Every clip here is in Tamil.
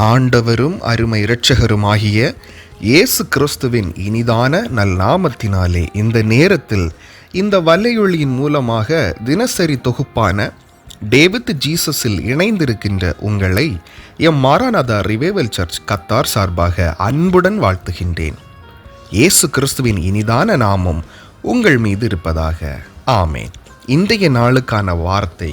ஆண்டவரும் அருமை இரட்சகருமாகிய இயேசு கிறிஸ்துவின் இனிதான நல்நாமத்தினாலே இந்த நேரத்தில் இந்த வலையொலியின் மூலமாக தினசரி தொகுப்பான டேவித் ஜீசஸில் இணைந்திருக்கின்ற உங்களை எம் மாராநாதா ரிவைவல் சர்ச் கத்தார் சார்பாக அன்புடன் வாழ்த்துகின்றேன். இயேசு கிறிஸ்துவின் இனிதான நாமம் உங்கள் மீது இருப்பதாக. ஆமேன். இன்றைய நாளுக்கான வார்த்தை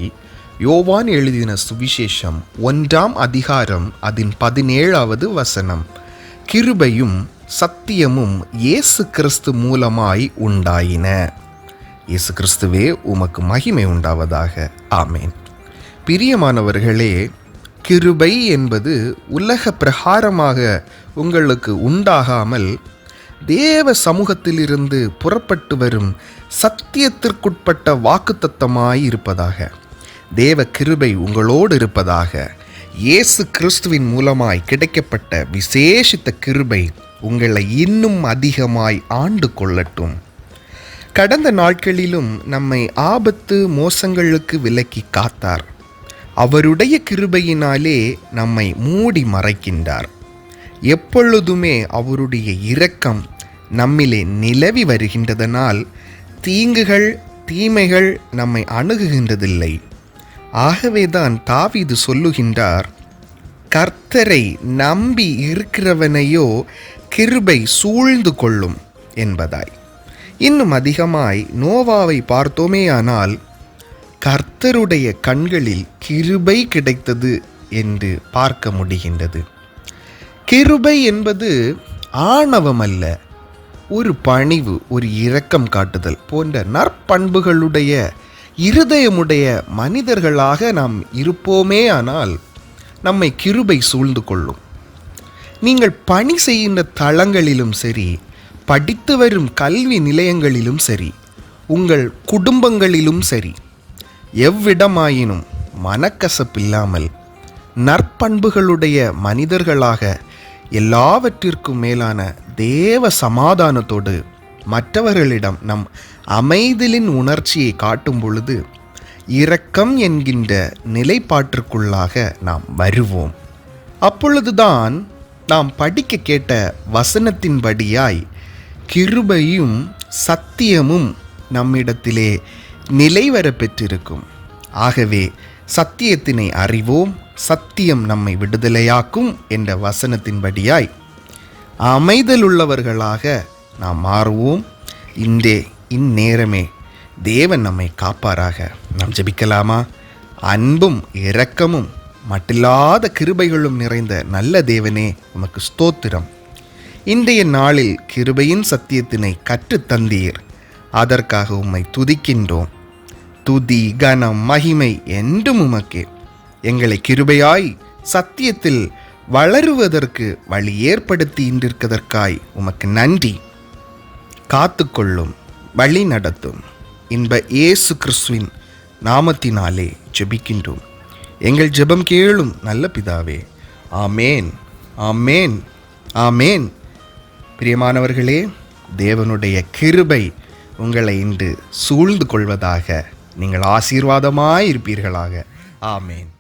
யோவான் எழுதின சுவிசேஷம் 1ஆம் அதிகாரம் அதன் 17வது வசனம். கிருபையும் சத்தியமும் இயேசு கிறிஸ்து மூலமாய் உண்டாயின. இயேசு கிறிஸ்துவே உமக்கு மகிமை உண்டாவதாக. ஆமேன். பிரியமானவர்களே, கிருபை என்பது உலக பிரகாரமாக உங்களுக்கு உண்டாகாமல் தேவ சமூகத்திலிருந்து புறப்பட்டு வரும் சத்தியத்திற்குட்பட்ட வாக்குத்தத்தமாய் இருப்பதாக. தேவ கிருபை உங்களோடு இருப்பதாக. இயேசு கிறிஸ்துவின் மூலமாய் கிடைக்கப்பட்ட விசேஷித்த கிருபை உங்களை இன்னும் அதிகமாய் ஆண்டு கொள்ளட்டும். கடந்த நாட்களிலும் நம்மை ஆபத்து மோசங்களுக்கு விலக்கி காத்தார். அவருடைய கிருபையினாலே நம்மை மூடி மறைக்கின்றார். எப்பொழுதுமே அவருடைய இரக்கம் நம்மிலே நிலவி வருகின்றதனால் தீங்குகள் தீமைகள் நம்மை அணுகுகின்றதில்லை. ஆகவேதான் தாவீது சொல்லுகின்றார், கர்த்தரை நம்பி இருக்கிறவனையோ கிருபை சூழ்ந்து கொள்ளும் என்பதாய். இன்னும் அதிகமாய் நோவாவை பார்த்தோமேயானால் கர்த்தருடைய கண்களில் கிருபை கிடைத்தது என்று பார்க்க முடிகின்றது. கிருபை என்பது ஆணவம் அல்ல, ஒரு பணிவு, ஒரு இரக்கம் காட்டுதல் போன்ற நற்பண்புகளுடைய இருதயமுடைய மனிதர்களாக நாம் இருப்போமே ஆனால் நம்மை கிருபை சூழ்ந்து கொள்ளும். நீங்கள் பணி செய்கின்ற தளங்களிலும் சரி, படித்து வரும் கல்வி நிலையங்களிலும் சரி, உங்கள் குடும்பங்களிலும் சரி, எவ்விடமாயினும் மனக்கசப்பில்லாமல் நற்பண்புகளுடைய மனிதர்களாக எல்லாவற்றிற்கும் மேலான தேவ சமாதானத்தோடு மற்றவர்களிடம் நம் அமைதலின் உணர்ச்சியை காட்டும் பொழுது இரக்கம் என்கின்ற நிலைப்பாட்டிற்குள்ளாக நாம் வருவோம். அப்பொழுதுதான் நாம் படிக்க கேட்ட வசனத்தின்படியாய் கிருபையும் சத்தியமும் நம்மிடத்திலே நிலைவர பெற்றிருக்கும். ஆகவே சத்தியத்தினை அறிவோம், சத்தியம் நம்மை விடுதலையாக்கும் என்ற வசனத்தின்படியாய் அமைதலுள்ளவர்களாக நாம் மாறுவோம். இந்நேரமே தேவன் நம்மை காப்பாராக. நாம் ஜெபிக்கலாமா? அன்பும் இரக்கமும் மட்டில்லாத கிருபைகளும் நிறைந்த நல்ல தேவனே, உமக்கு ஸ்தோத்திரம். இன்றைய நாளில் கிருபையின் சத்தியத்தினை கற்றுத்தந்தீர். அதற்காக உம்மை துதிக்கின்றோம். துதி கனம் மகிமை என்றும் உமக்கே. எங்களை கிருபையாய் சத்தியத்தில் வளருவதற்கு வழி ஏற்படுத்தி இன்றிருப்பதற்காய் உமக்கு நன்றி. காத்துக்கொள்ளும், வழி நடத்தும். இன்ப இயேசு கிறிஸ்துவின் நாமத்தினாலே ஜெபிக்கின்றோம். எங்கள் ஜெபம் கேளும் நல்ல பிதாவே. ஆமேன், ஆமேன், ஆமேன். பிரியமானவர்களே, தேவனுடைய கிருபை உங்களை இன்று சூழ்ந்து கொள்வதாக. நீங்கள் ஆசீர்வாதமாய் இருப்பீர்களாக. ஆமேன்.